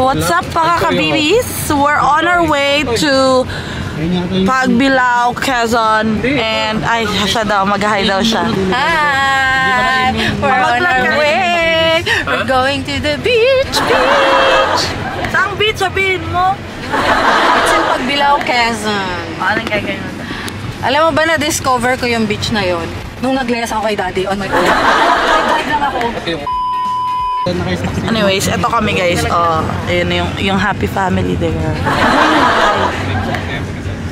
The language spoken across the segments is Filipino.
What's up mga kabibis? We're on our way to Pagbilao, Quezon. And ay, siya daw, mag-hi daw siya. Hi! We're on our way! We're going to the beach! Beach! Saan beach? Sabihin mo? It's in Pagbilao, Quezon. Anong gagawin mo? Alam mo ba na-discover ko yung beach na yon nung nag-layas ako kay daddy on my own. Nag-drive lang ako. Anyways, eto kami guys. Ayun yung happy family there.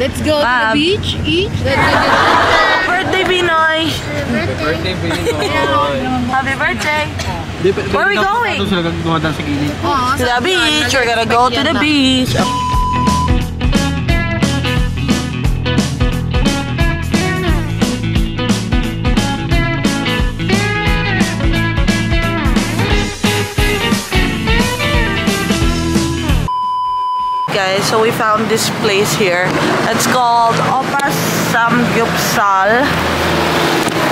Let's go to the beach, eat. Let's go to the Birthday, Binoy! Birthday, Binoy! Happy birthday! Where are we going? To the beach! We're gonna go to the beach! Guys, so we found this place here. It's called Opa Samgyupsal.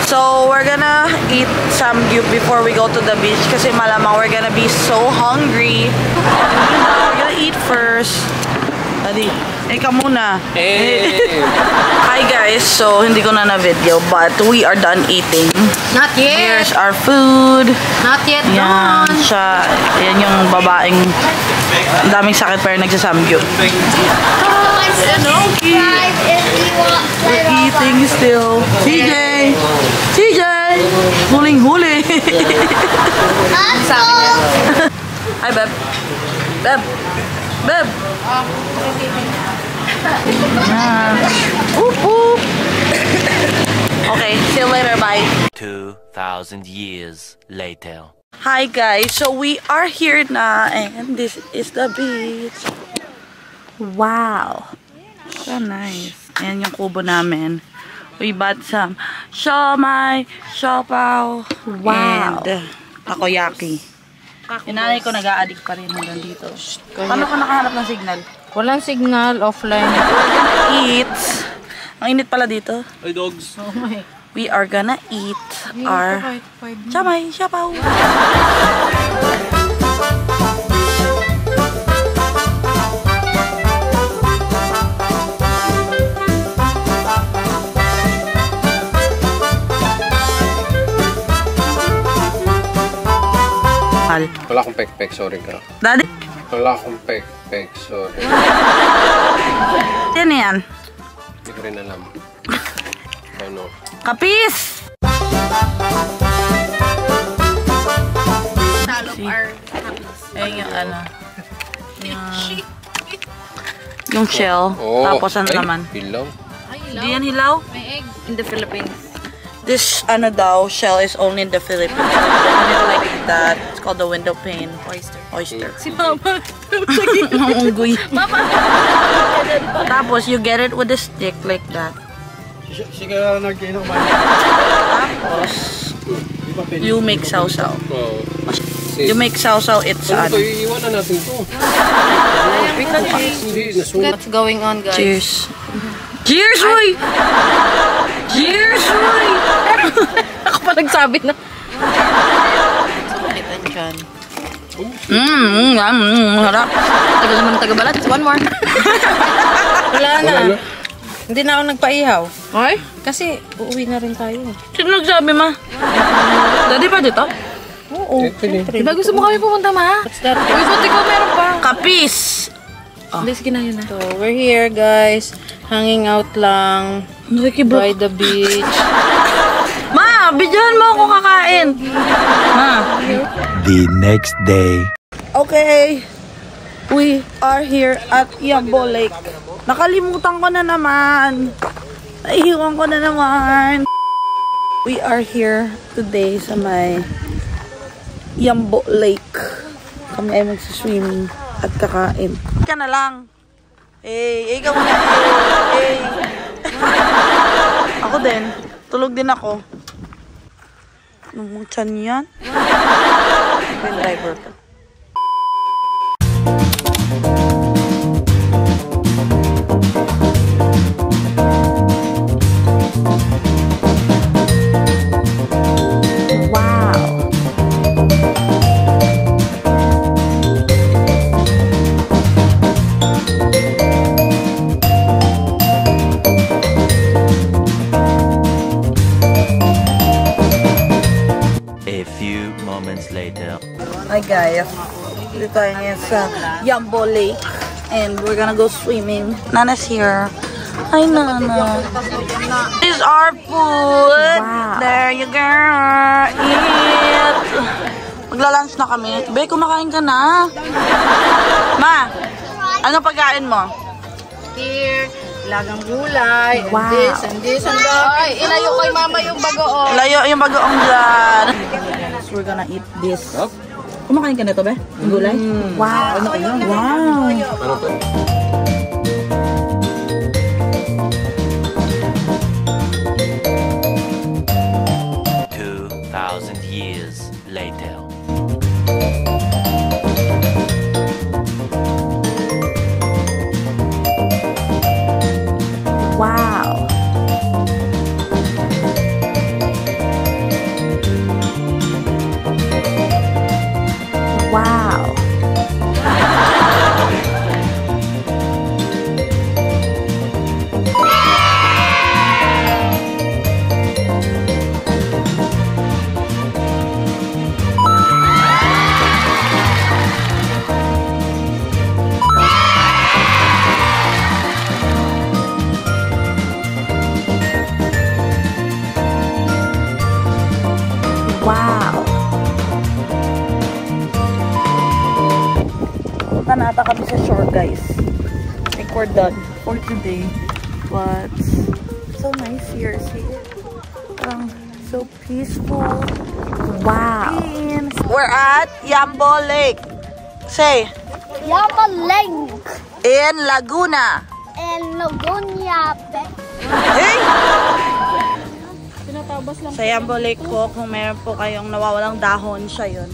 So we're gonna eat samgyup before we go to the beach kasi malamang we're gonna be so hungry. We're gonna eat first. Adi, ikaw muna. Hi guys, so hindi ko na video but we are done eating. Not yet! Here's our food. Not yet Yan, done! siya, yan yung babaeng ang daming sakit pero nagsasamgyup. We're eating still. TJ! TJ! Huling-huli! Hi, Beb. Beb. Beb. Oop, oop. Okay, see you later. Bye. 2,000 years later. Hi guys, so we are here na and this is the beach. Wow. So nice. Ayan yung kubo namin. We bought some siomai, siopaw, wow. And takoyaki. Yung nanay ko nag-a-addict pa rin hanggang dito. Paano ka nakahanap ng signal? Walang signal, offline. We're gonna eat. Ang init pala dito. Ay, dogs. Oh my. We are gonna eat our siomai, siopaw. Wala akong pek-pek, sorry ka. Daddy? Wala akong pek-pek, sorry. Yan yan. Hindi ko rin alam. Ano? Kapis! Ayan yung ano. Yung shell. Tapos ano naman? Hilaw. Hindi yan hilaw? May egg in the Philippines. This ano daw, shell is only in the Philippines. When it's like that, it's called the window pane. Oyster. Si Mama. Unggoy. Mama. Tapos you get it with a stick like that. Tapos you make sausaw. You make sausaw, it's ano to, ano. iiwan na natin to. What's going on, guys? Cheers. Cheers, Roy! Cheers, Roy! Ako pa nagsabit na. Sakit ang tiyan. Harap. Tagal naman taga-balat. One more. Wala na. Hindi na ako nagpaihaw. Ay? Kasi uuwi na rin tayo. Sino nagsabi, ma? Daddy pa dito? Oo. Diba gusto mo kami pumunta, ma? What's that? Uy, buti ko meron pa. Kapis! Hindi, sige na yun na. So, we're here, guys. Hanging out lang. By the beach. Ma, bidyohan mo ako kakain. Ma. The next day. Okay. We are here at Yambo Lake. Nakalimutan ko na naman. Naihiwan ko na naman. We are here today sa may Yambo Lake. Kami ay magsiswimming at kakain. Ka na lang. Hey, ikaw muna. Hey. Ako din. Tulog din ako. Anong tiyan yan? Pen driver to. Wow. guys. Dito tayo ngayon sa Yambo Lake. And we're gonna go swimming. Nana's here. Hi, Nana. This is our food. Wow. There you go. Eat. Magla-lunch na kami. Be, kumakain ka na. Ma, ano pagkain mo? Here, lagang gulay, Wow. and this, and that. Ay, ilayo kay mama yung bagoong. Layo yung bagoong dyan. So we're gonna eat this. Kumakain ka na to, be? Yung gulay? Wow. Ano kayo? Wow. Ano to? Years later. Wow. Wow. Wow. Punta na ata kami sa shore, guys. I think we're done for today. But so nice here. See? So peaceful. Wow. We're at Yambo Lake. Say. Yama Lake In Laguna. and Laguna Bay. Hey! Sa Yambo Lake po, kung meron po kayong nawawalang dahon, siya yun.